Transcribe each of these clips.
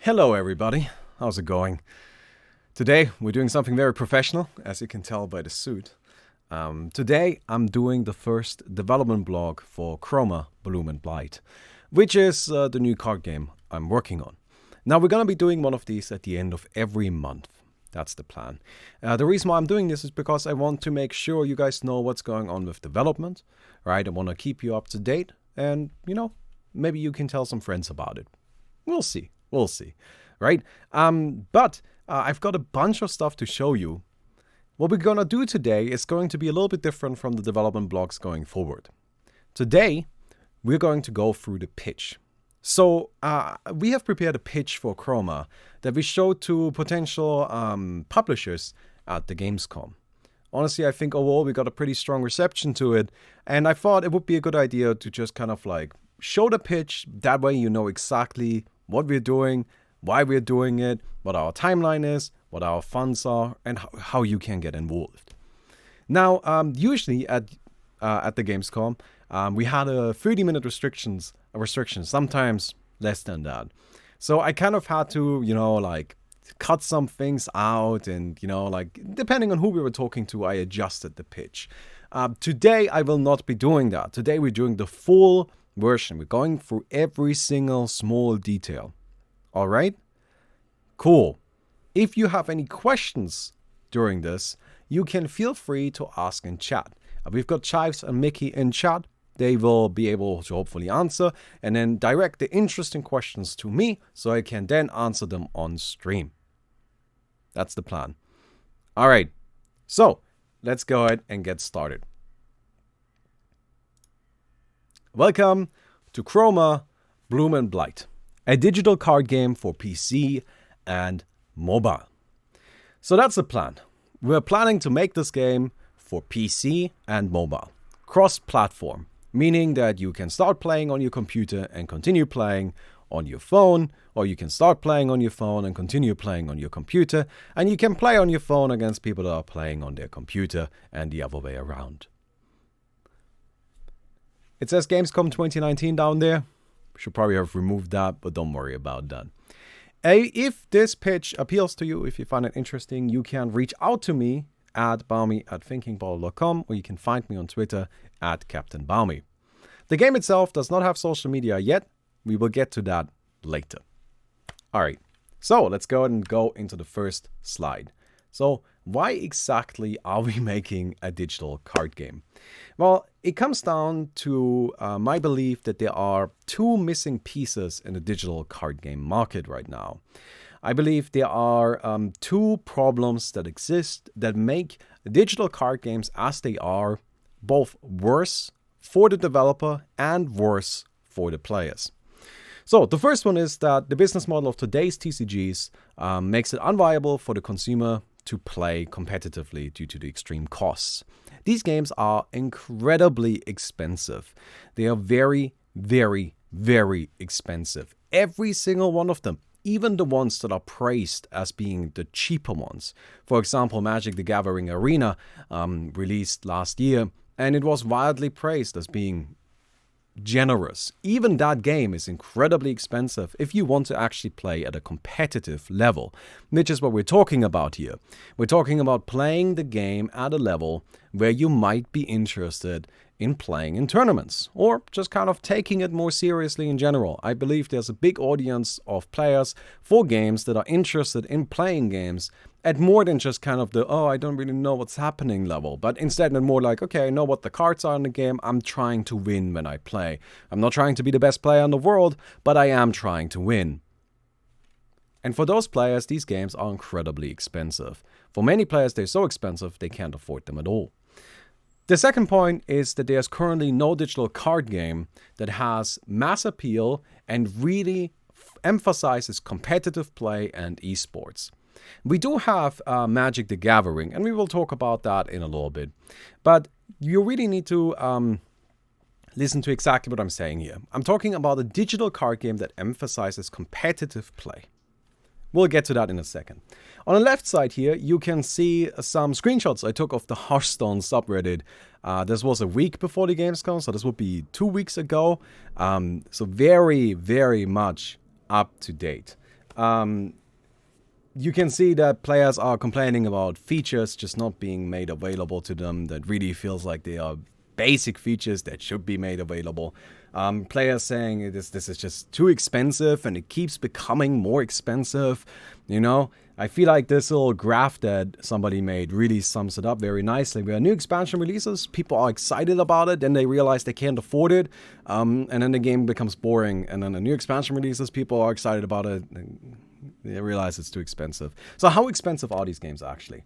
Hello everybody, how's it going? Today we're doing something very professional, as you can tell by the suit. Today I'm doing the first development blog for Chroma, Blight, which is the new card game I'm working on. Now we're going to be doing one of these at the end of every month. That's the plan. The reason why I'm doing this is because I want to make sure you guys know what's going on with development, right? I want to keep you up to date and, maybe you can tell some friends about it. We'll see, right? But I've got a bunch of stuff to show you. What we're going to do today is going to be a little bit different from the development blogs going forward. Today, we're going to go through the pitch. So we have prepared a pitch for Chroma that we showed to potential publishers at the Gamescom. Honestly, I think overall we got a pretty strong reception to it, and I thought it would be a good idea to just kind of like show the pitch. That way you know exactly what we're doing, why we're doing it, what our timeline is, what our funds are, and how you can get involved. Now, usually at the Gamescom, we had a 30-minute restriction, sometimes less than that. So I kind of had to, cut some things out and, depending on who we were talking to, I adjusted the pitch. Today, I will not be doing that. Today, we're doing the full version. We're going through every single small detail. All right? Cool. If you have any questions during this, you can feel free to ask in chat. We've got Chives and Mickey in chat. They will be able to hopefully answer and then direct the interesting questions to me so I can then answer them on stream. That's the plan. All right. So let's go ahead and get started. Welcome to Chroma, Blight, a digital card game for PC and mobile. So that's the plan. We're planning to make this game for PC and mobile, cross-platform, meaning that you can start playing on your computer and continue playing on your phone, or you can start playing on your phone and continue playing on your computer, and you can play on your phone against people that are playing on their computer and the other way around. It says Gamescom 2019 down there. Should probably have removed that, but don't worry about that. If this pitch appeals to you, if you find it interesting, you can reach out to me at baumi@thinkingball.com, or you can find me on Twitter at Captain Baumi. The game itself does not have social media yet. We will get to that later. All right, so let's go ahead and go into the first slide. So why exactly are we making a digital card game? Well, it comes down to my belief that there are two missing pieces in the digital card game market right now. I believe there are two problems that exist that make digital card games as they are both worse for the developer and worse for the players. So the first one is that the business model of today's TCGs makes it unviable for the consumer to play competitively due to the extreme costs. These games are incredibly expensive. They are very, very, very expensive. Every single one of them. Even the ones that are praised as being the cheaper ones. For example, Magic the Gathering Arena released last year, and it was wildly praised as being generous. Even that game is incredibly expensive if you want to actually play at a competitive level, which is what we're talking about here. We're talking about playing the game at a level where you might be interested in playing in tournaments or just kind of taking it more seriously in general. I believe there's a big audience of players for games that are interested in playing games at more than just kind of the, I don't really know what's happening level, but instead more like, okay, I know what the cards are in the game. I'm trying to win when I play. I'm not trying to be the best player in the world, but I am trying to win. And for those players, these games are incredibly expensive. For many players, they're so expensive, they can't afford them at all. The second point is that there's currently no digital card game that has mass appeal and really emphasizes competitive play and esports. We do have Magic the Gathering, and we will talk about that in a little bit. But you really need to listen to exactly what I'm saying here. I'm talking about a digital card game that emphasizes competitive play. We'll get to that in a second. On the left side here, you can see some screenshots I took of the Hearthstone subreddit. This was a week before the Gamescom, so this would be 2 weeks ago. So very, very much up to date. you can see that players are complaining about features just not being made available to them that really feels like they are basic features that should be made available. Players saying this is just too expensive and it keeps becoming more expensive. You know, I feel like this little graph that somebody made really sums it up very nicely. Where new expansion releases, people are excited about it, then they realize they can't afford it, and then the game becomes boring. And then the new expansion releases, people are excited about it, and they realize it's too expensive. So how expensive are these games actually?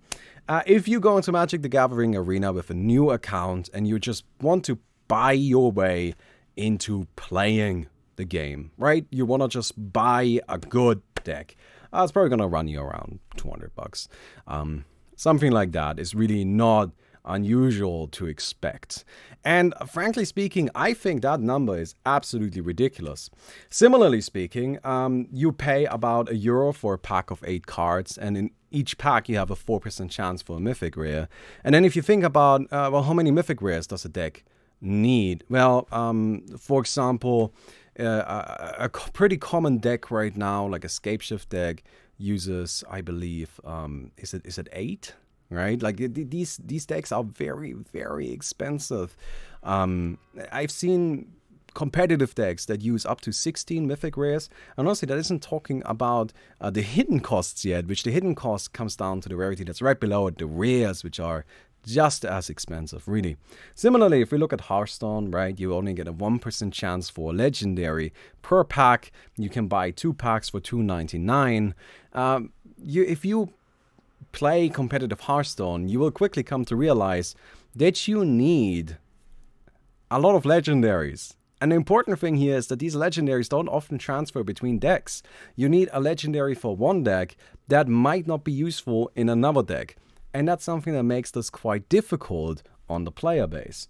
If you go into Magic the Gathering Arena with a new account and you just want to buy your way into playing the game, right? You want to just buy a good deck. It's probably going to run you around $200. Something like that is really not unusual to expect. And frankly speaking, I think that number is absolutely ridiculous. Similarly speaking, you pay about €1 for a pack of 8 cards, and in each pack you have a 4% chance for a mythic rare. And then if you think about, well, how many mythic rares does a deck need? Well, for example, a pretty common deck right now, like a Scapeshift deck, uses, I believe, is it 8? Right, like these decks are very, very expensive. I've seen competitive decks that use up to 16 mythic rares, and honestly, that isn't talking about the hidden costs yet, which the hidden cost comes down to the rarity that's right below it, the rares, which are just as expensive, really. Similarly, if we look at Hearthstone, right, you only get a 1% chance for legendary per pack. You can buy 2 packs for $2.99. If you play competitive Hearthstone, you will quickly come to realize that you need a lot of legendaries. And the important thing here is that these legendaries don't often transfer between decks. You need a legendary for one deck that might not be useful in another deck. And that's something that makes this quite difficult on the player base.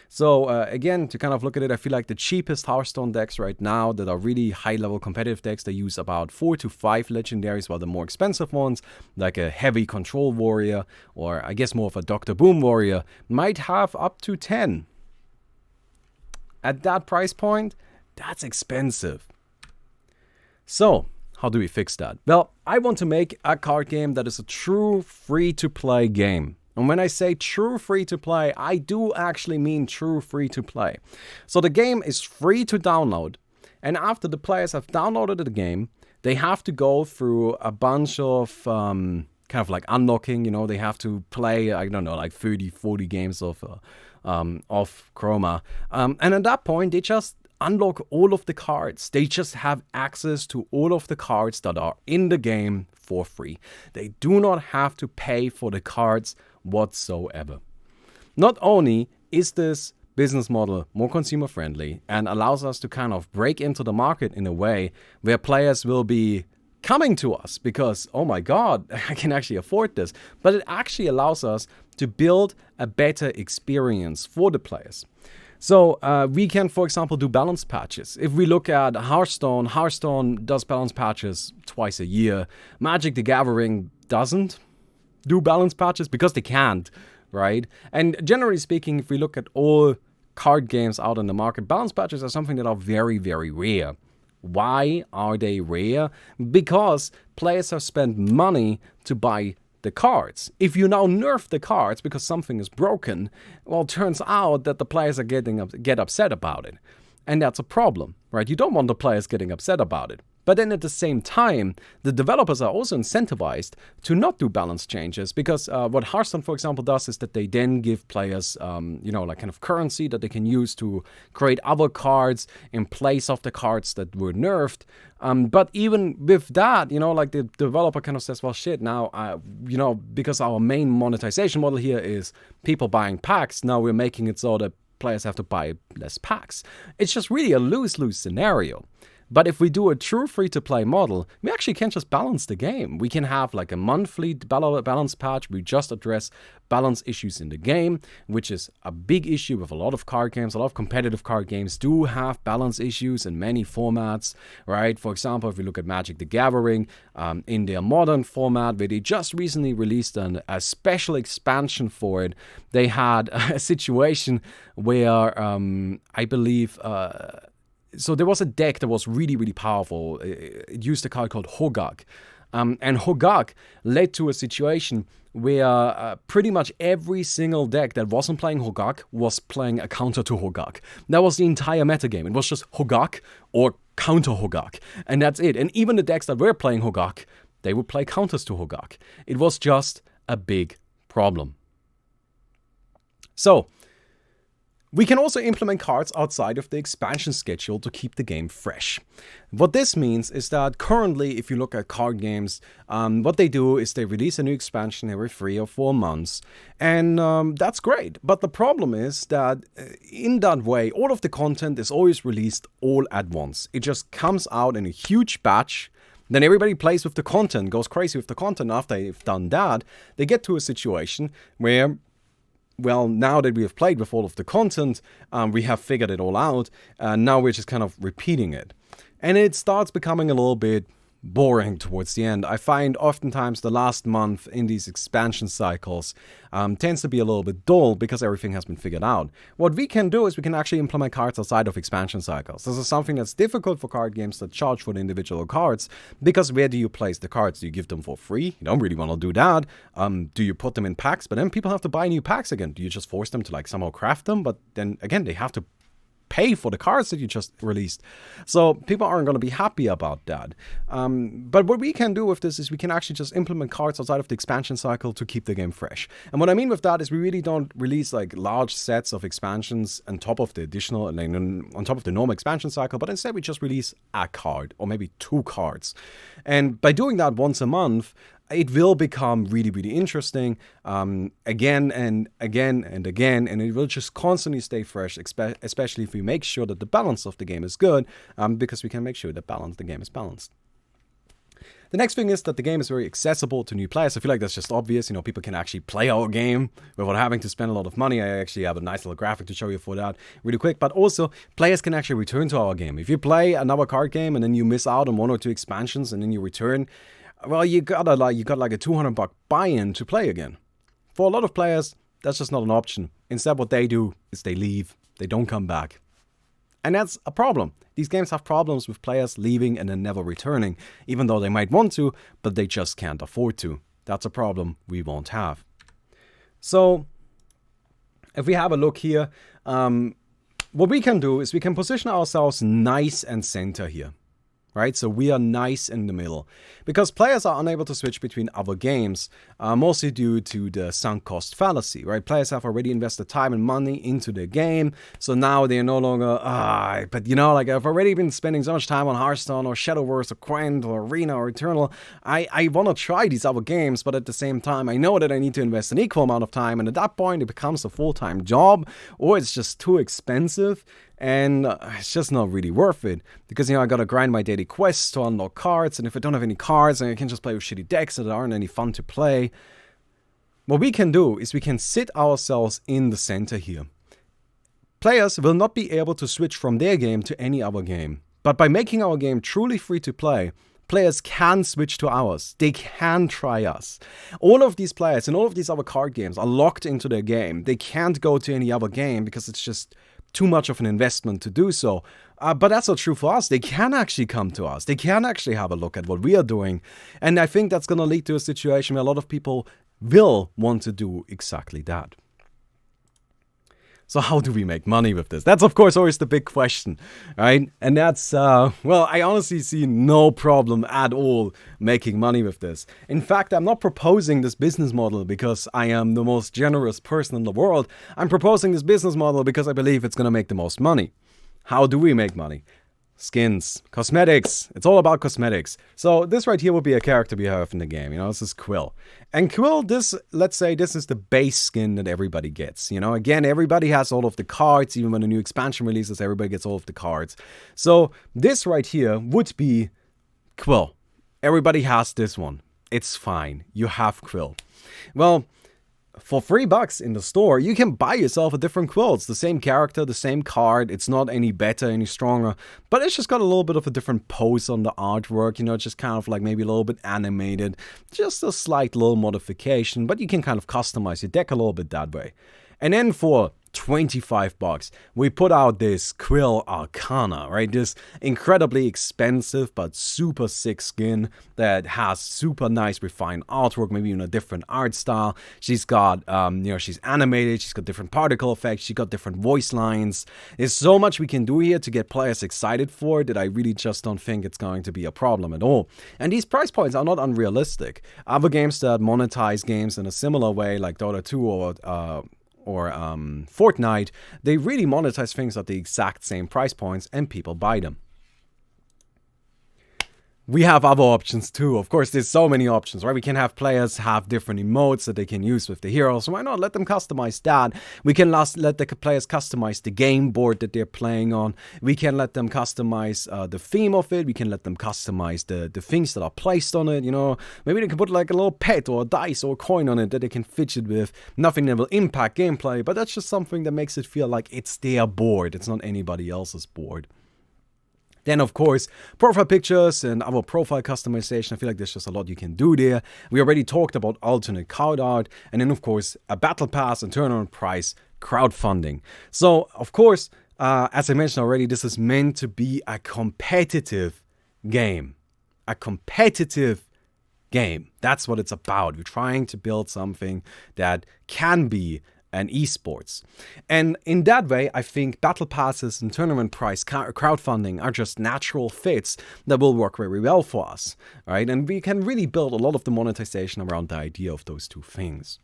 So again, to kind of look at it, I feel like the cheapest Hearthstone decks right now that are really high-level competitive decks, they use about 4 to 5 legendaries, while the more expensive ones, like a heavy Control Warrior, or I guess more of a Dr. Boom Warrior, might have up to 10. At that price point, that's expensive. So, how do we fix that? Well, I want to make a card game that is a true free-to-play game. And when I say true free-to-play, I do actually mean true free-to-play. So the game is free to download, and after the players have downloaded the game, they have to go through a bunch of kind of like unlocking, you know, they have to play, I don't know, like 30, 40 games of Chroma. And at that point, they just unlock all of the cards. They just have access to all of the cards that are in the game for free. They do not have to pay for the cards whatsoever. Not only is this business model more consumer friendly and allows us to kind of break into the market in a way where players will be coming to us because, oh my God, I can actually afford this. But it actually allows us to build a better experience for the players. So we can, for example, do balance patches. If we look at Hearthstone, Hearthstone does balance patches twice a year. Magic the Gathering doesn't do balance patches because they can't, right? And generally speaking, if we look at all card games out in the market, balance patches are something that are very, very rare. Why are they rare? Because players have spent money to buy the cards. If you now nerf the cards because something is broken, well, it turns out that the players are get upset about it. And that's a problem, right? You don't want the players getting upset about it. But then at the same time, the developers are also incentivized to not do balance changes because what Hearthstone, for example, does is that they then give players, like kind of currency that they can use to create other cards in place of the cards that were nerfed. But even with that, like the developer kind of says, well, shit, now, because our main monetization model here is people buying packs, now we're making it so that players have to buy less packs. It's just really a lose-lose scenario. But if we do a true free-to-play model, we actually can just balance the game. We can have like a monthly balance patch. We just address balance issues in the game, which is a big issue with a lot of card games. A lot of competitive card games do have balance issues in many formats, right? For example, if we look at Magic the Gathering, in their modern format, where they just recently released a special expansion for it, they had a situation where I believe so there was a deck that was really, really powerful. It used a card called Hogak. And Hogak led to a situation where pretty much every single deck that wasn't playing Hogak was playing a counter to Hogak. That was the entire metagame. It was just Hogak or counter Hogak. And that's it. And even the decks that were playing Hogak, they would play counters to Hogak. It was just a big problem. So, we can also implement cards outside of the expansion schedule to keep the game fresh. What this means is that currently, if you look at card games, what they do is they release a new expansion every 3 or 4 months, and that's great. But the problem is that in that way, all of the content is always released all at once. It just comes out in a huge batch. Then everybody plays with the content, goes crazy with the content. After they've done that, they get to a situation where, well, now that we have played with all of the content, we have figured it all out, now we're just kind of repeating it. And it starts becoming a little bit boring towards the end. I find oftentimes the last month in these expansion cycles tends to be a little bit dull because everything has been figured out. What we can do is we can actually implement cards outside of expansion cycles. This is something that's difficult for card games that charge for the individual cards, because where do you place the cards? Do you give them for free? You don't really want to do that. Do you put them in packs? But then people have to buy new packs again. Do you just force them to like somehow craft them? But then again, they have to pay for the cards that you just released. So people aren't going to be happy about that. But what we can do with this is we can actually just implement cards outside of the expansion cycle to keep the game fresh. And what I mean with that is we really don't release like large sets of expansions on top of the additional, like, on top of the normal expansion cycle, but instead we just release a card or maybe 2 cards. And by doing that once a month, it will become really, really interesting again and again and again, and it will just constantly stay fresh, especially if we make sure that the balance of the game is good, because we can make sure that the game is balanced. The next thing is that the game is very accessible to new players. I feel like that's just obvious. You know, people can actually play our game without having to spend a lot of money. I actually have a nice little graphic to show you for that really quick. But also, players can actually return to our game. If you play another card game and then you miss out on 1 or 2 expansions and then you return, well, you got like a $200 buy-in to play again. For a lot of players, that's just not an option. Instead, what they do is they leave. They don't come back. And that's a problem. These games have problems with players leaving and then never returning, even though they might want to, but they just can't afford to. That's a problem we won't have. So, if we have a look here, what we can do is we can position ourselves nice and center here. Right? So we are nice in the middle, because players are unable to switch between other games, mostly due to the sunk cost fallacy, right? Players have already invested time and money into the game, so now they're no longer, but you know, like I've already been spending so much time on Hearthstone or Shadowverse or Gwent or Arena or Eternal. I want to try these other games, but at the same time, I know that I need to invest an equal amount of time, and at that point, it becomes a full-time job, or it's just too expensive. And it's just not really worth it, because, you know, I gotta grind my daily quests to unlock cards, and if I don't have any cards, then I can just play with shitty decks that aren't any fun to play. What we can do is we can sit ourselves in the center here. Players will not be able to switch from their game to any other game, but by making our game truly free to play, players can switch to ours. They can try us. All of these players and all of these other card games are locked into their game. They can't go to any other game because it's just too much of an investment to do so. But that's not true for us. They can actually come to us. They can actually have a look at what we are doing. And I think that's going to lead to a situation where a lot of people will want to do exactly that. So how do we make money with this? That's, of course, always the big question, right? And that's, well, I honestly see no problem at all making money with this. In fact, I'm not proposing this business model because I am the most generous person in the world. I'm proposing this business model because I believe it's going to make the most money. How do we make money? Skins, cosmetics, it's all about cosmetics. So this right here will be a character we have in the game, you know, this is Quill. And Quill, let's say this is the base skin that everybody gets. You know, again, everybody has all of the cards, even when a new expansion releases, everybody gets all of the cards. So this right here would be Quill. Everybody has this one. It's fine, you have Quill. Well, for $3 in the store, you can buy yourself a different Quill. It's the same character, the same card. It's not any better, any stronger, but it's just got a little bit of a different pose on the artwork. You know, it's just kind of like maybe a little bit animated. Just a slight little modification, but you can kind of customize your deck a little bit that way. And then for $25. We put out this Quill Arcana, right? This incredibly expensive but super sick skin that has super nice refined artwork, maybe even a different art style. She's got, she's animated, she's got different particle effects, she's got different voice lines. There's so much we can do here to get players excited for it that I really just don't think it's going to be a problem at all. And these price points are not unrealistic. Other games that monetize games in a similar way, like Dota 2 or Fortnite, they really monetize things at the exact same price points and people buy them. We have other options too. Of course, there's so many options, right? We can have players have different emotes that they can use with the heroes. Why not let them customize that? We can let the players customize the game board that they're playing on. We can let them customize the theme of it. We can let them customize the things that are placed on it. Maybe they can put like a little pet or a dice or a coin on it that they can fidget with. Nothing that will impact gameplay, but that's just something that makes it feel like it's their board. It's not anybody else's board. Then, of course, profile pictures and our profile customization. I feel like there's just a lot you can do there. We already talked about alternate card art. And then, of course, a battle pass and tournament prize crowdfunding. So, of course, as I mentioned already, this is meant to be a competitive game. A competitive game. That's what it's about. We're trying to build something that can be and esports. And in that way, I think battle passes and tournament prize crowdfunding are just natural fits that will work very well for us, right? And we can really build a lot of the monetization around the idea of those two things.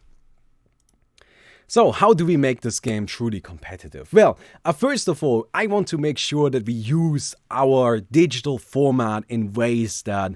So how do we make this game truly competitive? Well, first of all, I want to make sure that we use our digital format in ways that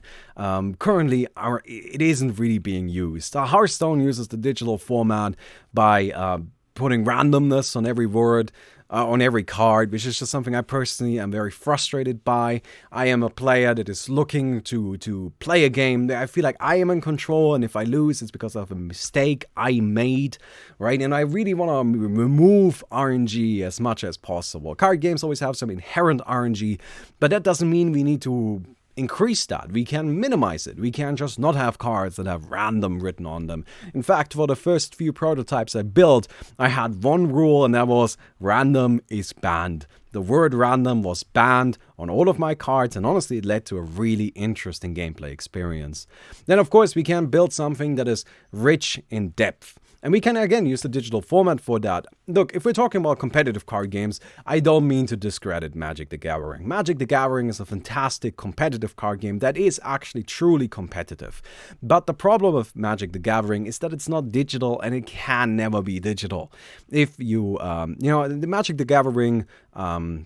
currently it isn't really being used. Hearthstone uses the digital format by putting randomness on every word, on every card, which is just something I personally am very frustrated by. I am a player that is looking to play a game that I feel like I am in control, and if I lose, it's because of a mistake I made, right? And I really want to remove RNG as much as possible. Card games always have some inherent RNG, but that doesn't mean we need to increase that. We can minimize it. We can just not have cards that have random written on them. In fact, for the first few prototypes I built, I had one rule, and that was random is banned. The word random was banned on all of my cards, and honestly, it led to a really interesting gameplay experience. Then, of course, we can build something that is rich in depth. And we can, again, use the digital format for that. Look, if we're talking about competitive card games, I don't mean to discredit Magic the Gathering. Magic the Gathering is a fantastic competitive card game that is actually truly competitive. But the problem with Magic the Gathering is that it's not digital, and it can never be digital. If you, the Magic the Gathering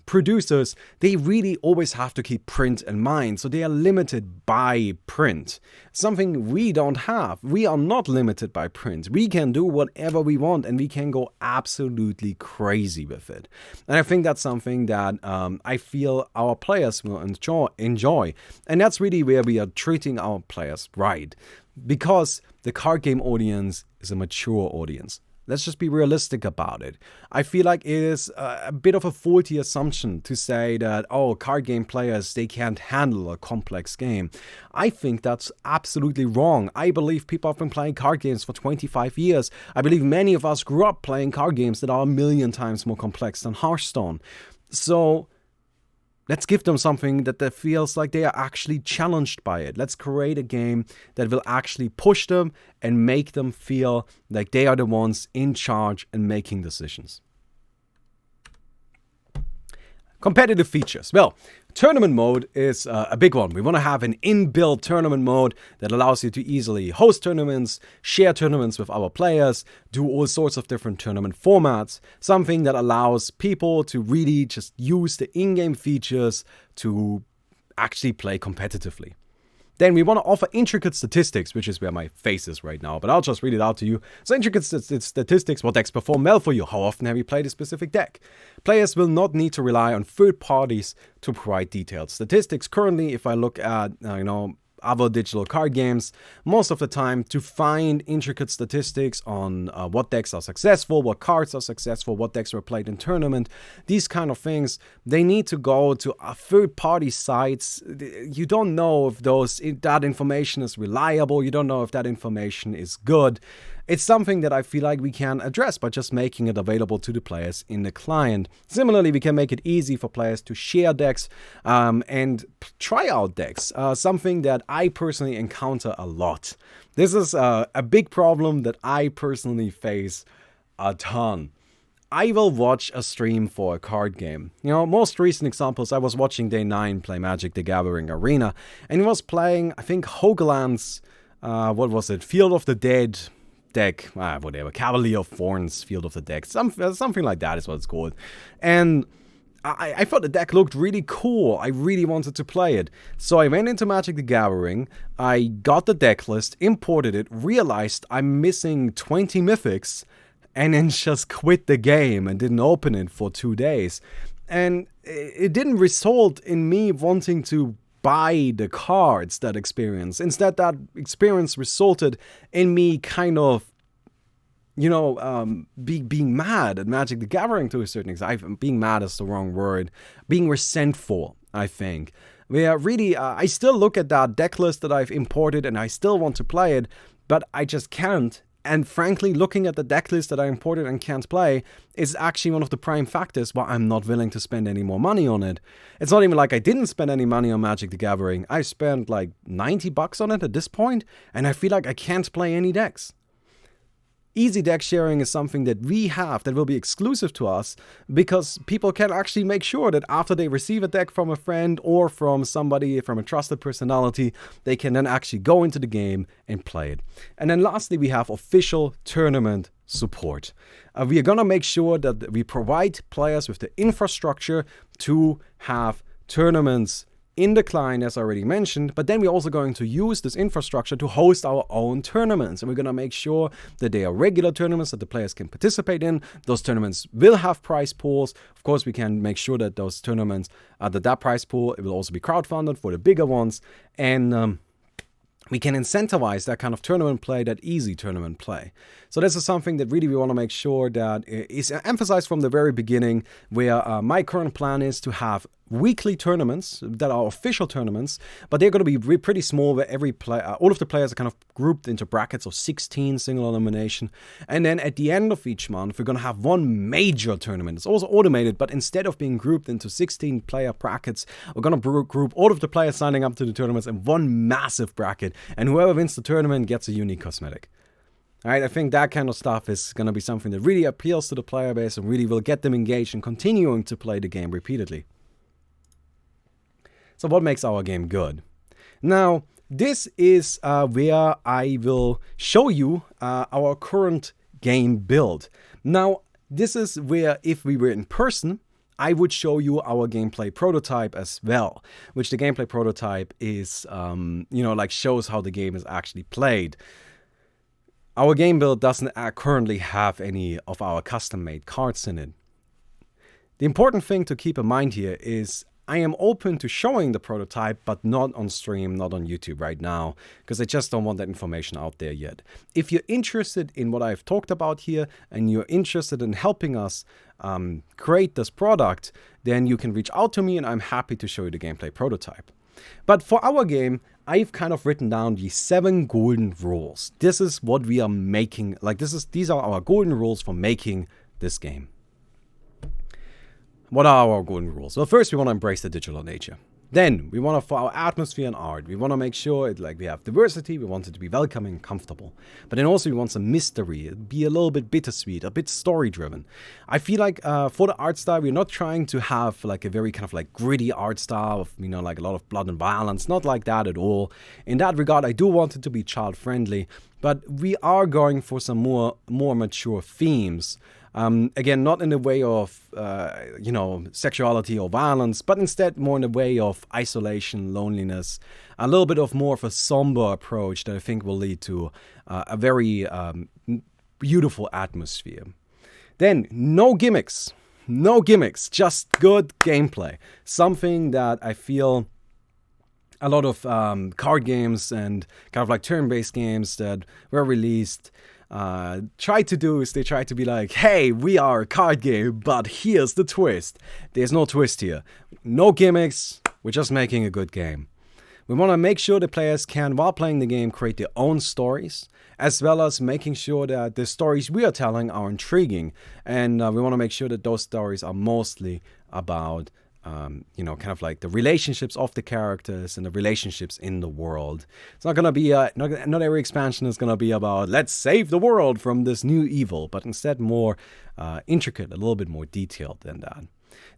producers, they really always have to keep print in mind. So they are limited by print. Something we don't have. We are not limited by print. We can do whatever we want, and we can go absolutely crazy with it. And I think that's something that I feel our players will enjoy. And that's really where we are treating our players right. Because the card game audience is a mature audience. Let's just be realistic about it. I feel like it is a bit of a faulty assumption to say that, card game players, they can't handle a complex game. I think that's absolutely wrong. I believe people have been playing card games for 25 years. I believe many of us grew up playing card games that are a million times more complex than Hearthstone. So let's give them something that feels like they are actually challenged by it. Let's create a game that will actually push them and make them feel like they are the ones in charge and making decisions. Competitive features. Well, tournament mode is a big one. We want to have an inbuilt tournament mode that allows you to easily host tournaments, share tournaments with our players, do all sorts of different tournament formats. Something that allows people to really just use the in-game features to actually play competitively. Then we want to offer intricate statistics, which is where my face is right now, but I'll just read it out to you. So intricate statistics, what decks perform well for you, how often have you played a specific deck. Players will not need to rely on third parties to provide detailed statistics. Currently, if I look at, other digital card games, most of the time to find intricate statistics on what decks are successful, what cards are successful, what decks were played in tournament, these kind of things, they need to go to third-party sites. You don't know if that information is reliable, you don't know if that information is good, It's something that I feel like we can address by just making it available to the players in the client. Similarly, we can make it easy for players to share decks and try out decks, something that I personally encounter a lot. This is a big problem that I personally face a ton. I will watch a stream for a card game. You know, most recent examples, I was watching Day 9 play Magic the Gathering Arena, and he was playing, I think, Hoagland's, what was it, Field of the Dead deck, whatever, Cavalier of Thorns, Field of the Dead, something like that is what it's called. And I thought the deck looked really cool. I really wanted to play it. So I went into Magic the Gathering, I got the deck list, imported it, realized I'm missing 20 mythics, and then just quit the game and didn't open it for 2 days. And it didn't result in me wanting to buy the cards, that experience. Instead, that experience resulted in me kind of, being mad at Magic the Gathering to a certain extent. Being mad is the wrong word. Being resentful, I think. Where really, I still look at that deck list that I've imported and I still want to play it, but I just can't. And frankly, looking at the deck list that I imported and can't play is actually one of the prime factors why I'm not willing to spend any more money on it. It's not even like I didn't spend any money on Magic the Gathering. I spent like $90 on it at this point, and I feel like I can't play any decks. Easy deck sharing is something that we have that will be exclusive to us, because people can actually make sure that after they receive a deck from a friend or from somebody, from a trusted personality, they can then actually go into the game and play it. And then lastly, we have official tournament support. We are going to make sure that we provide players with the infrastructure to have tournaments in the client, as I already mentioned, but then we're also going to use this infrastructure to host our own tournaments, and we're going to make sure that they are regular tournaments that the players can participate in. Those tournaments will have prize pools. Of course, we can make sure that those tournaments, that prize pool, it will also be crowdfunded for the bigger ones, and we can incentivize that kind of tournament play, that easy tournament play. So this is something that really we want to make sure that is emphasized from the very beginning, where my current plan is to have weekly tournaments that are official tournaments, but they're going to be pretty small, where every all of the players are kind of grouped into brackets of 16 single elimination. And then at the end of each month, we're going to have one major tournament. It's also automated, but instead of being grouped into 16 player brackets, we're going to group all of the players signing up to the tournaments in one massive bracket, and whoever wins the tournament gets a unique cosmetic. All right, I think that kind of stuff is going to be something that really appeals to the player base and really will get them engaged and continuing to play the game repeatedly. So what makes our game good? Now, this is where I will show you our current game build. Now, this is where, if we were in person, I would show you our gameplay prototype as well, which the gameplay prototype is, shows how the game is actually played. Our game build doesn't currently have any of our custom-made cards in it. The important thing to keep in mind here is I am open to showing the prototype, but not on stream, not on YouTube right now, because I just don't want that information out there yet. If you're interested in what I've talked about here, and you're interested in helping us create this product, then you can reach out to me, and I'm happy to show you the gameplay prototype. But for our game, I've kind of written down the 7 golden rules. This is what we are making, these are our golden rules for making this game. What are our golden rules? Well, first we want to embrace the digital nature. Then we want to, for our atmosphere and art, we want to make sure we have diversity. We want it to be welcoming and comfortable. But then also we want some mystery. It'd be a little bit bittersweet, a bit story driven. I feel like for the art style, we're not trying to have a very kind of gritty art style of, a lot of blood and violence. Not like that at all. In that regard, I do want it to be child friendly, but we are going for some more mature themes. Again, not in the way of, sexuality or violence, but instead more in the way of isolation, loneliness, a little bit of more of a somber approach that I think will lead to a very beautiful atmosphere. Then, no gimmicks, just good gameplay. Something that I feel a lot of card games and kind of turn-based games that were released try to do is they try to be like, hey, we are a card game, but here's the twist. There's no twist here. No gimmicks. We're just making a good game. We want to make sure the players can, while playing the game, create their own stories, as well as making sure that the stories we are telling are intriguing. And we want to make sure that those stories are mostly about, you know, kind of like the relationships of the characters and the relationships in the world. It's not going to be, not every expansion is going to be about, let's save the world from this new evil, but instead more intricate, a little bit more detailed than that.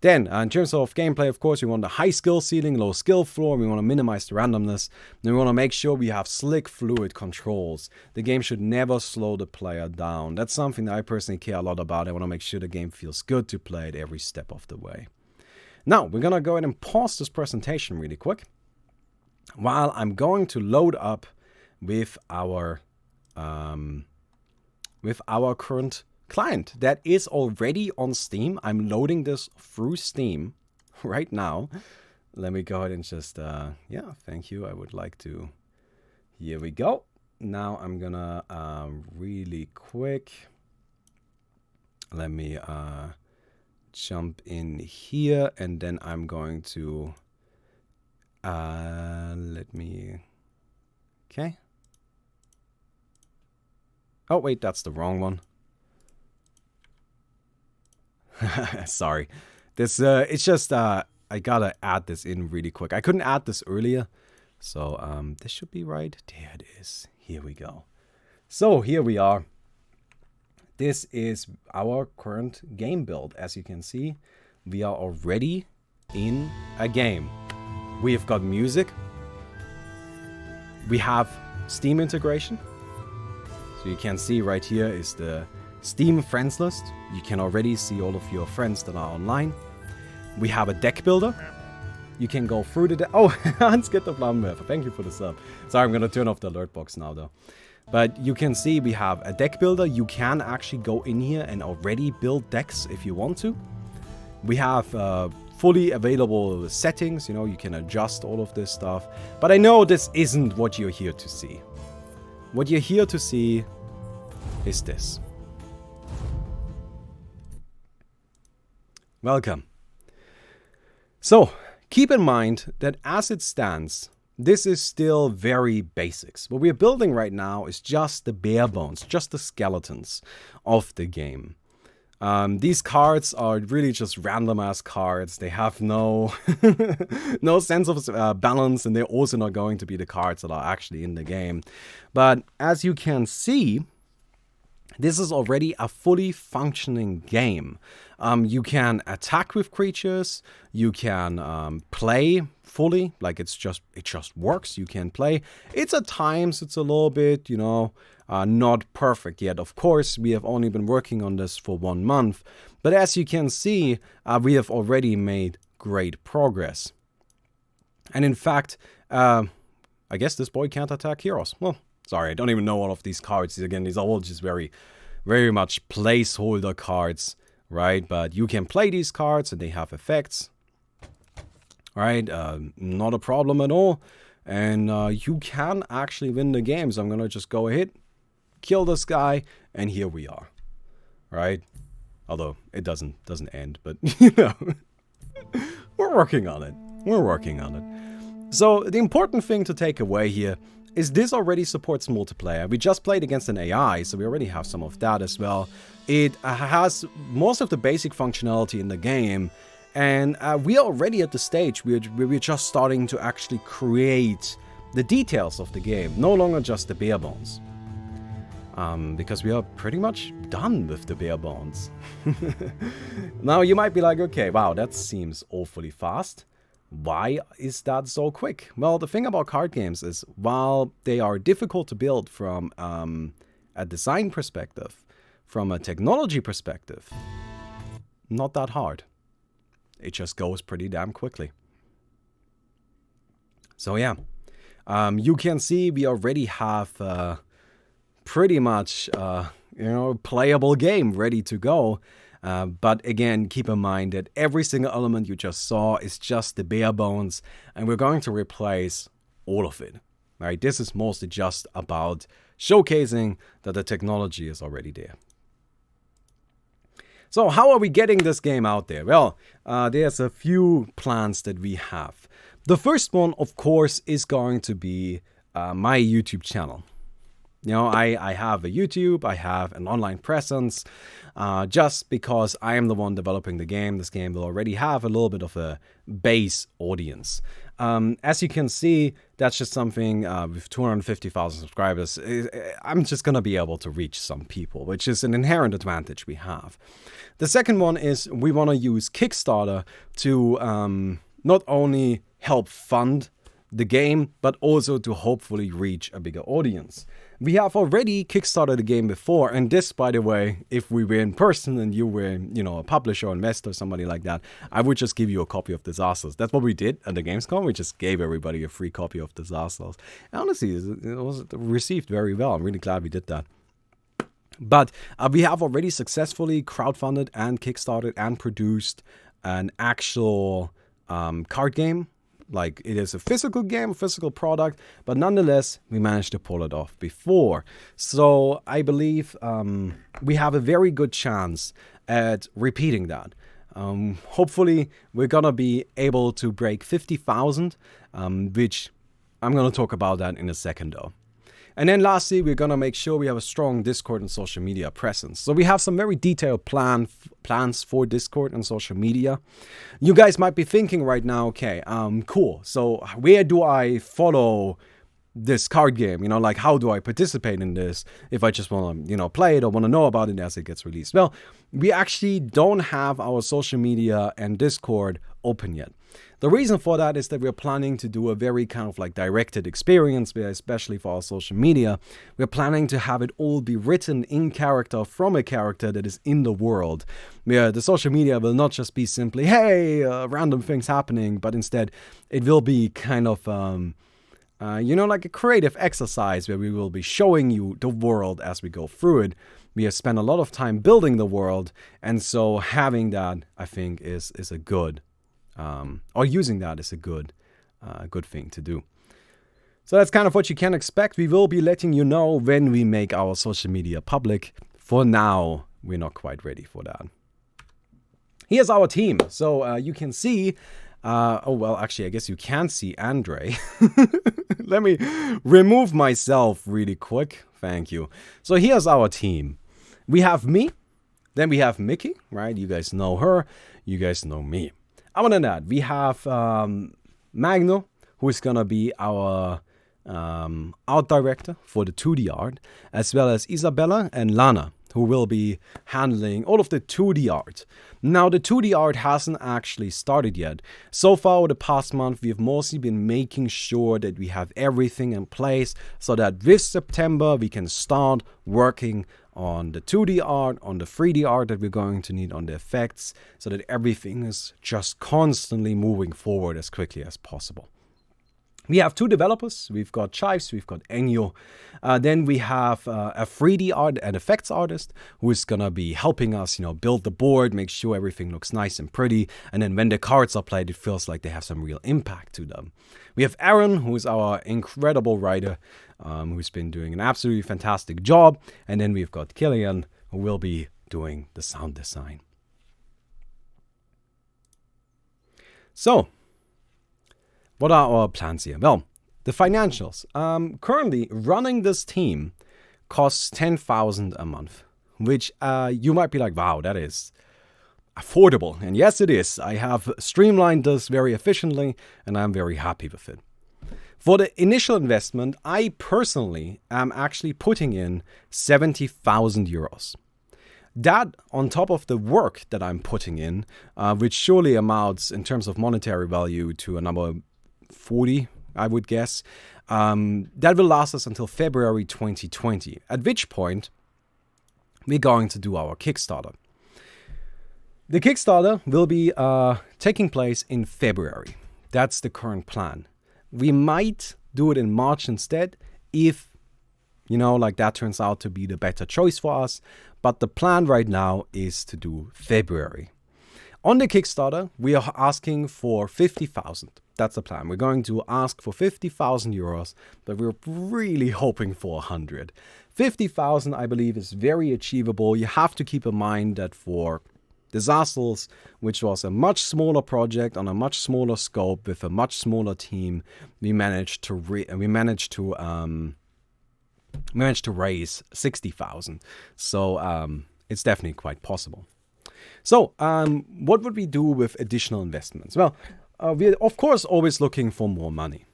Then, in terms of gameplay, of course, we want the high skill ceiling, low skill floor. We want to minimize the randomness. Then we want to make sure we have slick, fluid controls. The game should never slow the player down. That's something that I personally care a lot about. I want to make sure the game feels good to play at every step of the way. Now, we're going to go ahead and pause this presentation really quick while I'm going to load up with our current client that is already on Steam. I'm loading this through Steam right now. Let me go ahead and just, yeah, thank you. I would like to, here we go. Now I'm gonna really quick, let me jump in here, and then I'm going to, let me, okay. Oh, wait, that's the wrong one. Sorry. This it's just I gotta add this in really quick. I couldn't add this earlier. So this should be right. There it is. Here we go. So here we are. This is our current game build. As you can see, we are already in a game. We have got music. We have Steam integration. So you can see right here is the Steam friends list. You can already see all of your friends that are online. We have a deck builder. You can go through the deck. Oh, Hans get the Flammenwerfer. Thank you for the sub. Sorry, I'm going to turn off the alert box now though. But you can see we have a deck builder. You can actually go in here and already build decks if you want to. We have fully available settings. You know, you can adjust all of this stuff. But I know this isn't what you're here to see. What you're here to see is this. Welcome. So, keep in mind that as it stands, this is still very basics. What we're building right now is just the bare bones, just the skeletons of the game. These cards are really just random ass cards. They have no no sense of balance, and they're also not going to be the cards that are actually in the game. But as you can see, this is already a fully functioning game. You can attack with creatures. You can play fully, like it just works. You can play. It's at times it's a little bit, you know, not perfect yet. Of course, we have only been working on this for 1 month, but as you can see, we have already made great progress. And in fact, I guess this boy can't attack heroes. Well, sorry, I don't even know all of these cards. Again, these are all just very, very much placeholder cards, right? But you can play these cards and they have effects, right? Not a problem at all. And you can actually win the game. So I'm going to just go ahead, kill this guy, and here we are, right? Although it doesn't end, but you know, we're working on it. We're working on it. So the important thing to take away here is this already supports multiplayer. We just played against an AI, so we already have some of that as well. It has most of the basic functionality in the game, and we are already at the stage where we're just starting to actually create the details of the game, no longer just the bare bones. Because we are pretty much done with the bare bones. Now you might be like, okay, wow, that seems awfully fast. Why is that so quick? Well, the thing about card games is, while they are difficult to build from a design perspective, from a technology perspective, not that hard. It just goes pretty damn quickly. So yeah, you can see we already have pretty much you know, playable game ready to go. But again, keep in mind that every single element you just saw is just the bare bones, and we're going to replace all of it. Right? This is mostly just about showcasing that the technology is already there. So how are we getting this game out there? Well, there's a few plans that we have. The first one, of course, is going to be my YouTube channel. You know, I have a YouTube, I have an online presence, just because I am the one developing the game. This game will already have a little bit of a base audience. As you can see, that's just something with 250,000 subscribers. I'm just going to be able to reach some people, which is an inherent advantage we have. The second one is we want to use Kickstarter to not only help fund the game, but also to hopefully reach a bigger audience. We have already kickstarted the game before, and this, by the way, if we were in person and you were, you know, a publisher or investor, somebody like that, I would just give you a copy of Disasters. That's what we did at the Gamescom. We just gave everybody a free copy of Disasters. And honestly, it was received very well. I'm really glad we did that. But we have already successfully crowdfunded and kickstarted and produced an actual card game. Like, it is a physical game, a physical product, but nonetheless, we managed to pull it off before. So I believe we have a very good chance at repeating that. Hopefully, we're going to be able to break 50,000, which I'm going to talk about that in a second though. And then lastly, we're going to make sure we have a strong Discord and social media presence. So we have some very detailed plans for Discord and social media. You guys might be thinking right now, okay, cool. So where do I follow this card game? You know, like, how do I participate in this if I just want to, you know, play it or want to know about it as it gets released? Well, we actually don't have our social media and Discord open yet. The reason for that is that we're planning to do a very kind of like directed experience, especially for our social media. We're planning to have it all be written in character from a character that is in the world, where the social media will not just be simply, hey, random things happening, but instead it will be kind of, you know, like a creative exercise where we will be showing you the world as we go through it. We have spent a lot of time building the world, and so having that, I think, is a good or using that is a good thing to do. So that's kind of what you can expect. We will be letting you know when we make our social media public. For now, we're not quite ready for that. Here's our team. So you can see, oh, well, actually, I guess you can see Andre. Let me remove myself really quick. Thank you. So here's our team. We have me. Then we have Mickey, right? You guys know her. You guys know me. Other than that, we have Magno, who is going to be our art director for the 2D art, as well as Isabella and Lana, who will be handling all of the 2D art. Now, the 2D art hasn't actually started yet. So far, over the past month, we've mostly been making sure that we have everything in place so that this September we can start working on the 2D art, on the 3D art that we're going to need, on the effects, so that everything is just constantly moving forward as quickly as possible. We have two developers. We've got Chives, we've got Ennio. Then we have a 3D art and effects artist who is going to be helping us, you know, build the board, make sure everything looks nice and pretty. And then when the cards are played, it feels like they have some real impact to them. We have Aaron, who is our incredible writer, who's been doing an absolutely fantastic job. And then we've got Killian, who will be doing the sound design. So, what are our plans here? Well, the financials. Currently, running this team costs $10,000 a month, which you might be like, wow, that is affordable. And yes, it is. I have streamlined this very efficiently, and I'm very happy with it. For the initial investment, I personally am actually putting in 70,000 euros. That, on top of the work that I'm putting in, which surely amounts in terms of monetary value to a number 40, I would guess, that will last us until February 2020, at which point we're going to do our Kickstarter. The Kickstarter will be taking place in February. That's the current plan. We might do it in March instead if, you know, like that turns out to be the better choice for us. But the plan right now is to do February. On the Kickstarter, we are asking for 50,000. That's the plan. We're going to ask for 50,000 euros, but we're really hoping for 100. 50,000, I believe, is very achievable. You have to keep in mind that for Disasters, which was a much smaller project on a much smaller scope with a much smaller team, we managed to raise 60,000. So it's definitely quite possible. So what would we do with additional investments? Well, we're of course always looking for more money.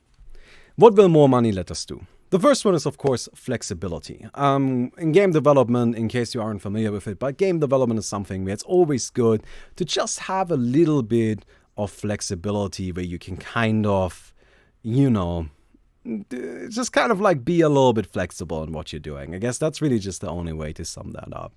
What will more money let us do? The first one is, of course, flexibility. In game development, in case you aren't familiar with it, but game development is something where it's always good to just have a little bit of flexibility where you can kind of, just kind of like be a little bit flexible in what you're doing. I guess that's really just the only way to sum that up.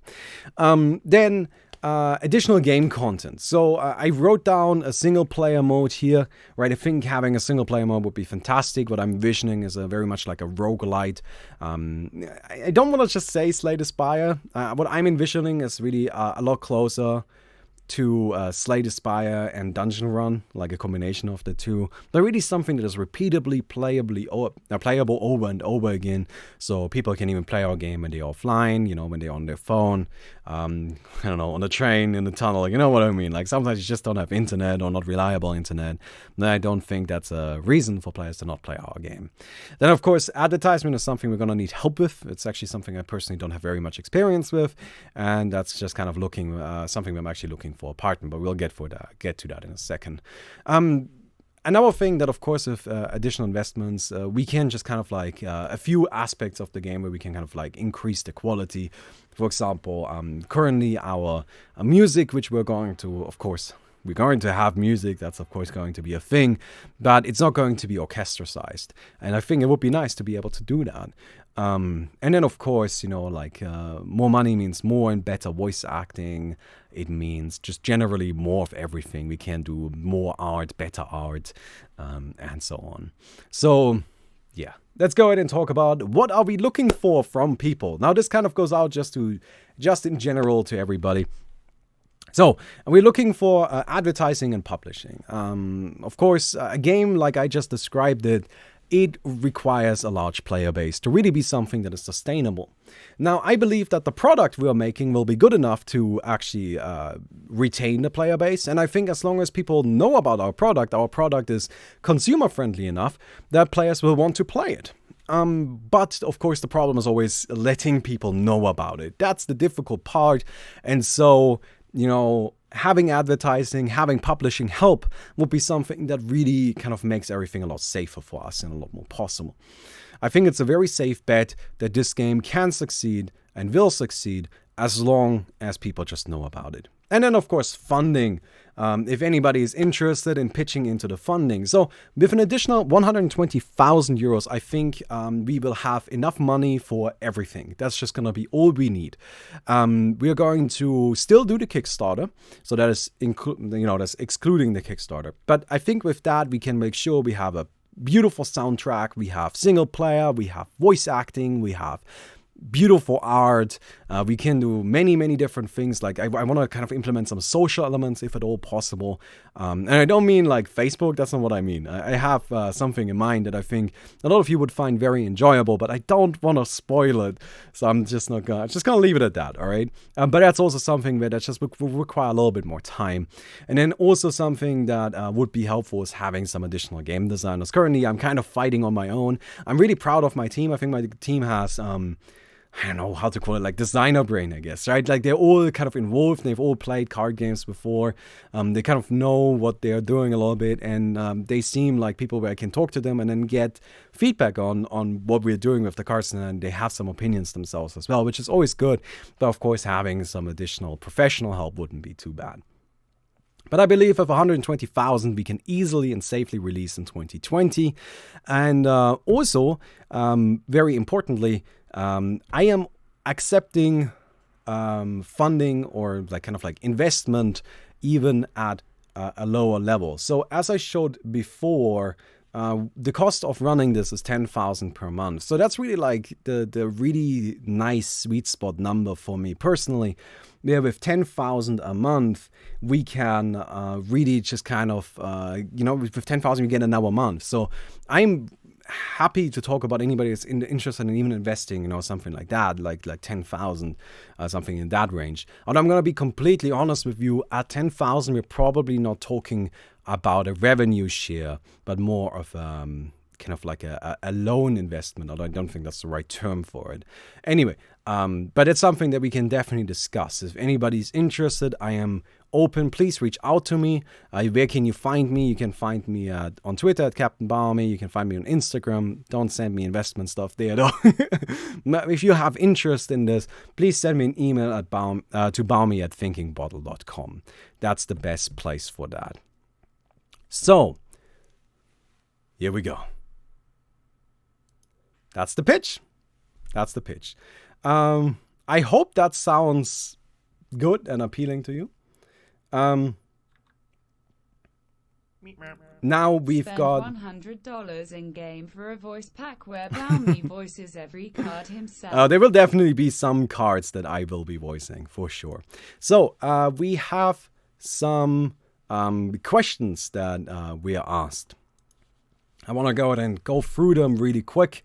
Then additional game content. So I wrote down a single player mode here, right? I think having a single player mode would be fantastic. What I'm envisioning is very much like a roguelite. I don't want to just say Slay the Spire. What I'm envisioning is really a lot closer to Slay the Spire and Dungeon Run, like a combination of the two. But really something that is repeatably playable over and over again, so people can even play our game when they're offline, when they're on their phone, I don't know, on the train, in the tunnel, you know what I mean? Like sometimes you just don't have internet or not reliable internet. And I don't think that's a reason for players to not play our game. Then, of course, advertisement is something we're going to need help with. It's actually something I personally don't have very much experience with, and that's just kind of something I'm actually looking for a partner, but we'll get to that in a second. Another thing that, of course, with additional investments, we can just kind of like a few aspects of the game where we can kind of like increase the quality. For example, currently our music, which we're going to have music, that's of course going to be a thing, but it's not going to be orchestricized. And I think it would be nice to be able to do that. And then, of course, more money means more and better voice acting. It means just generally more of everything. We can do more art, better art, and so on. So, yeah, let's go ahead and talk about what are we looking for from people. Now, this kind of goes out just in general to everybody. So, we're looking for advertising and publishing. Of course, a game like I just described it requires a large player base to really be something that is sustainable. Now, I believe that the product we are making will be good enough to actually retain the player base. And I think as long as people know about our product is consumer-friendly enough, that players will want to play it. But, of course, the problem is always letting people know about it. That's the difficult part. And so, having advertising, having publishing help would be something that really kind of makes everything a lot safer for us and a lot more possible. I think it's a very safe bet that this game can succeed and will succeed as long as people just know about it. And then, of course, funding. If anybody is interested in pitching into the funding. So with an additional 120,000 euros, I think we will have enough money for everything. That's just going to be all we need. We are going to still do the Kickstarter. So that is that's excluding the Kickstarter. But I think with that, we can make sure we have a beautiful soundtrack. We have single player. We have voice acting. We have beautiful art. We can do many, many different things. Like I want to kind of implement some social elements if at all possible. And I don't mean like Facebook. That's not what I mean. I have something in mind that I think a lot of you would find very enjoyable, but I don't want to spoil it. So I'm just gonna leave it at that. All right. But that's also something that just would require a little bit more time. And then also something that would be helpful is having some additional game designers. Currently, I'm kind of fighting on my own. I'm really proud of my team. I think my team has I don't know how to call it, like designer brain, I guess, right? Like they're all kind of involved. They've all played card games before. They kind of know what they're doing a little bit, and they seem like people where I can talk to them and then get feedback on what we're doing with the cards, and they have some opinions themselves as well, which is always good. But of course, having some additional professional help wouldn't be too bad. But I believe with 120,000, we can easily and safely release in 2020. And also, very importantly, I am accepting funding or like kind of like investment even at a lower level. So as I showed before, the cost of running this is 10,000 per month. So that's really like the really nice sweet spot number for me personally. Yeah, with 10,000 a month, we can really just kind of, with 10,000 we get another month. So I'm happy to talk about anybody that's interested in even investing, something like that, like 10,000, something in that range. And I'm going to be completely honest with you, at 10,000, we're probably not talking about a revenue share, but more of kind of like a loan investment, although I don't think that's the right term for it. Anyway, but it's something that we can definitely discuss. If anybody's interested, I am open. Please reach out to me. Where can you find me? You can find me on Twitter at Captain Balmy. You can find me on Instagram. Don't send me investment stuff there though. If you have interest in this, please send me an email at to balmy@thinkingbottle.com. That's the best place for that. So, here we go. That's the pitch. That's the pitch. I hope that sounds good and appealing to you. Now we've got $100 in game for a voice pack where Balmy voices every card himself. There will definitely be some cards that I will be voicing for sure. So we have some questions that we are asked. I want to go ahead and go through them really quick.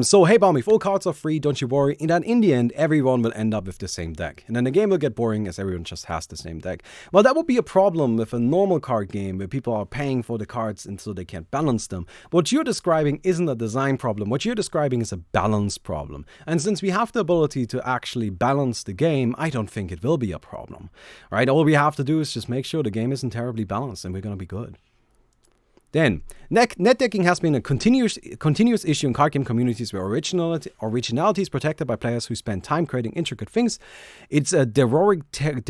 So, hey Balmy, if all cards are free, don't you worry. In the end, everyone will end up with the same deck. And then the game will get boring as everyone just has the same deck. Well, that would be a problem with a normal card game where people are paying for the cards and so they can't balance them. What you're describing isn't a design problem. What you're describing is a balance problem. And since we have the ability to actually balance the game, I don't think it will be a problem. Right? All we have to do is just make sure the game isn't terribly balanced and we're going to be good. Then, net decking has been a continuous issue in card game communities where originality is protected by players who spend time creating intricate things. It's a derogatory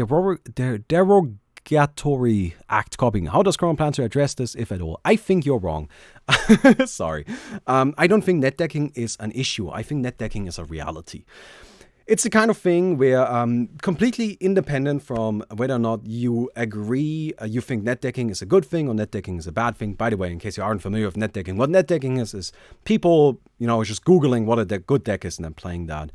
act copying. How does Chroma plan to address this, if at all? I think you're wrong. Sorry. I don't think net decking is an issue. I think net decking is a reality. It's the kind of thing where completely independent from whether or not you agree, you think net decking is a good thing or net decking is a bad thing. By the way, in case you aren't familiar with net decking, what net decking is people, just Googling what a good deck is and then playing that.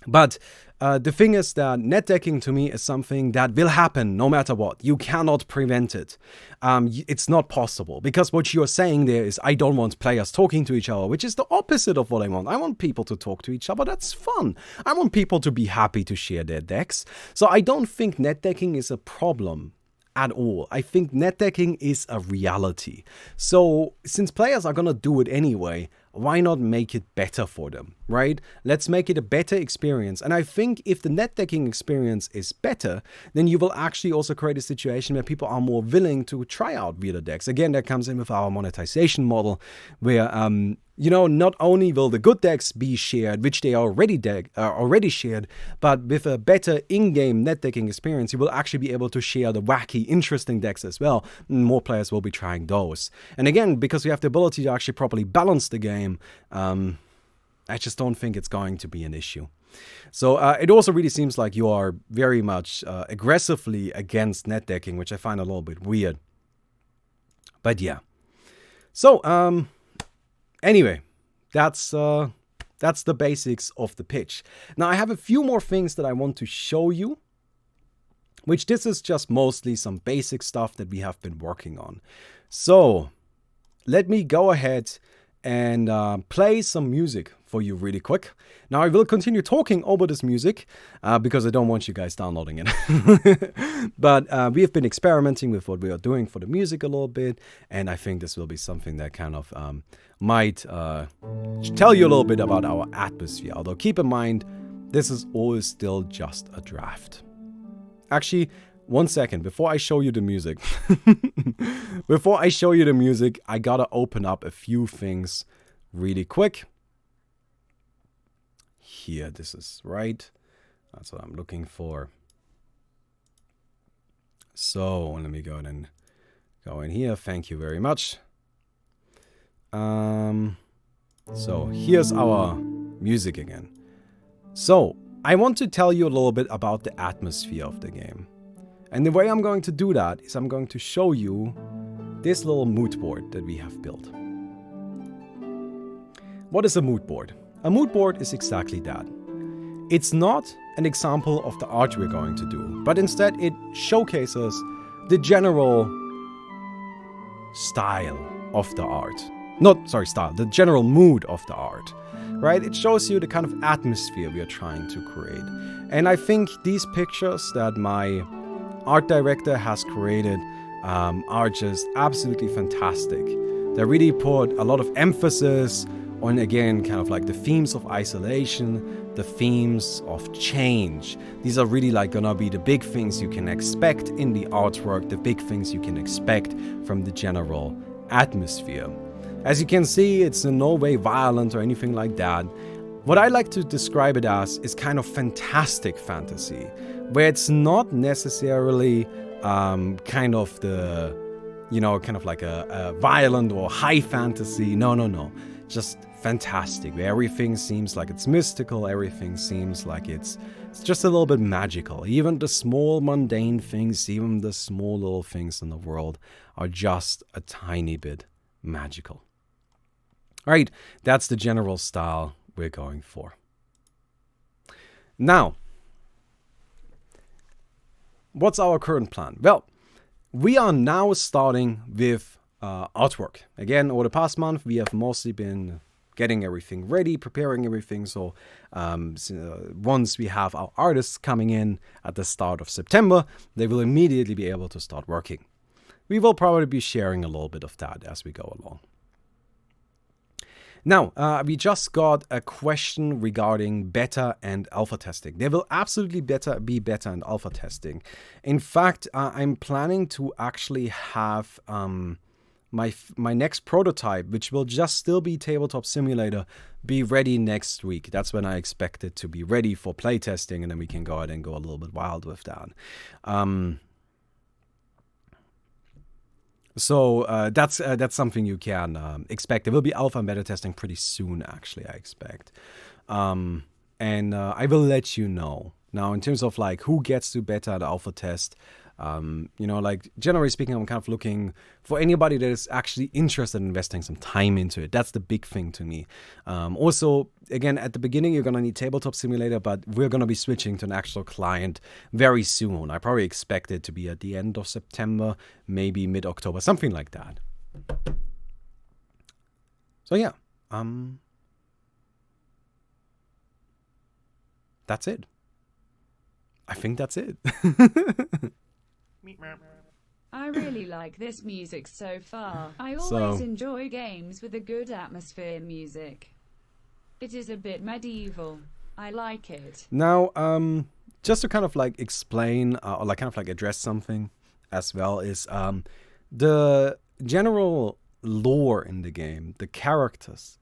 But the thing is that net decking to me is something that will happen no matter what. You cannot prevent it. It's not possible because what you're saying there is I don't want players talking to each other, which is the opposite of what I want. I want people to talk to each other. That's fun. I want people to be happy to share their decks. So I don't think net decking is a problem at all. I think net decking is a reality. So since players are going to do it anyway, why not make it better for them, right? Let's make it a better experience. And I think if the net decking experience is better, then you will actually also create a situation where people are more willing to try out Vita decks. Again, that comes in with our monetization model where, not only will the good decks be shared, which they are already shared, but with a better in-game net decking experience, you will actually be able to share the wacky, interesting decks as well. More players will be trying those. And again, because we have the ability to actually properly balance the game, I just don't think it's going to be an issue. So it also really seems like you are very much aggressively against net decking, which I find a little bit weird. But yeah. So, anyway, that's the basics of the pitch. Now, I have a few more things that I want to show you, which this is just mostly some basic stuff that we have been working on. So, let me go ahead and play some music for you really quick. Now, I will continue talking over this music because I don't want you guys downloading it. But we have been experimenting with what we are doing for the music a little bit, and I think this will be something that kind of might tell you a little bit about our atmosphere. Although keep in mind, this is always still just a draft. Actually, one second, before I show you the music, I gotta open up a few things really quick. Here, this is right. That's what I'm looking for. So let me go ahead and go in here. Thank you very much. So here's our music again. So I want to tell you a little bit about the atmosphere of the game. And the way I'm going to do that is I'm going to show you this little mood board that we have built. What is a mood board? A mood board is exactly that. It's not an example of the art we're going to do, but instead it showcases the general style of the art. style, the general mood of the art, right? It shows you the kind of atmosphere we are trying to create. And I think these pictures that my art director has created are just absolutely fantastic. They really put a lot of emphasis on, again, kind of like the themes of isolation, the themes of change. These are really like gonna be the big things you can expect in the artwork, the big things you can expect from the general atmosphere. As you can see, it's in no way violent or anything like that. What I like to describe it as is kind of fantastic fantasy, where it's not necessarily kind of the, kind of like a violent or high fantasy. No. Just fantastic, where everything seems like it's mystical, everything seems like it's just a little bit magical. Even the small mundane things, even the small little things in the world are just a tiny bit magical. All right, that's the general style we're going for. Now, what's our current plan? Well, we are now starting with artwork. Again, over the past month, we have mostly been getting everything ready, preparing everything. So once we have our artists coming in at the start of September, they will immediately be able to start working. We will probably be sharing a little bit of that as we go along. Now, we just got a question regarding beta and alpha testing. There will absolutely be beta and alpha testing. In fact, I'm planning to actually have my next prototype, which will just still be Tabletop Simulator, be ready next week. That's when I expect it to be ready for playtesting, and then we can go ahead and go a little bit wild with that. So that's something you can expect. There will be alpha and beta testing pretty soon, actually, I expect. And I will let you know. Now, in terms of like who gets to beta and alpha test, like generally speaking, I'm kind of looking for anybody that is actually interested in investing some time into it. That's the big thing to me. Also, again, at the beginning, you're going to need Tabletop Simulator, but we're going to be switching to an actual client very soon. I probably expect it to be at the end of September, maybe mid-October, something like that. So yeah, that's it. I think that's it. I really like this music so far. I always enjoy games with a good atmosphere music. It is a bit medieval. I like it. Now, just to kind of like explain or like kind of like address something as well is the general lore in the game, the characters,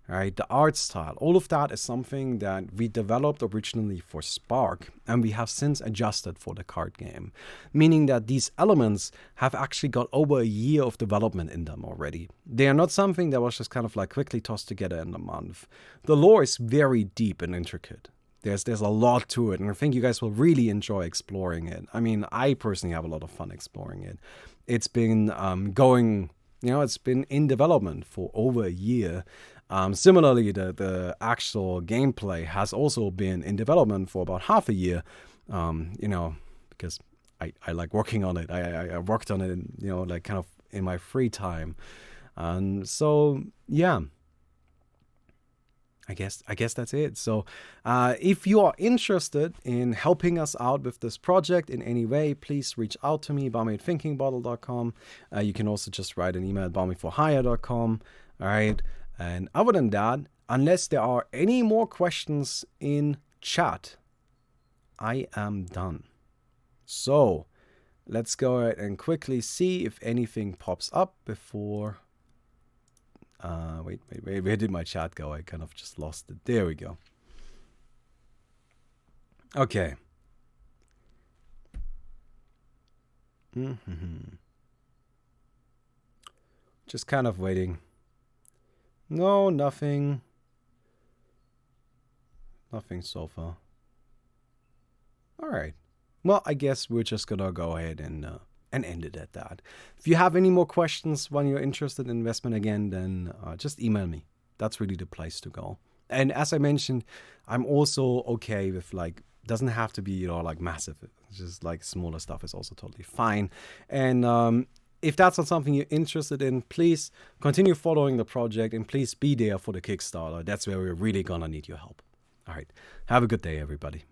right, the art style, all of that is something that we developed originally for Spark, and we have since adjusted for the card game, meaning that these elements have actually got over a year of development in them already. They are not something that was just kind of like quickly tossed together in a month. The lore is very deep and intricate. There's a lot to it, and I think you guys will really enjoy exploring it. I mean, I personally have a lot of fun exploring it. It's been it's been in development for over a year. Similarly, the actual gameplay has also been in development for about half a year, because I like working on it. I worked on it, like kind of in my free time. So, yeah. I guess that's it. So if you are interested in helping us out with this project in any way, please reach out to me, balmy@thinkingbottle.com. You can also just write an email at balmy4hire.com. All right. And other than that, unless there are any more questions in chat, I am done. So let's go ahead and quickly see if anything pops up before... wait, where did my chat go? I kind of just lost it. There we go. Okay. Just kind of waiting. No, nothing. Nothing so far. All right. Well, I guess we're just gonna go ahead and end it at that. If you have any more questions when you're interested in investment again, then just email me. That's really the place to go. And as I mentioned, I'm also okay with like, doesn't have to be like massive. It's just like smaller stuff is also totally fine. And if that's not something you're interested in, please continue following the project and please be there for the Kickstarter. That's where we're really gonna need your help. All right. Have a good day, everybody.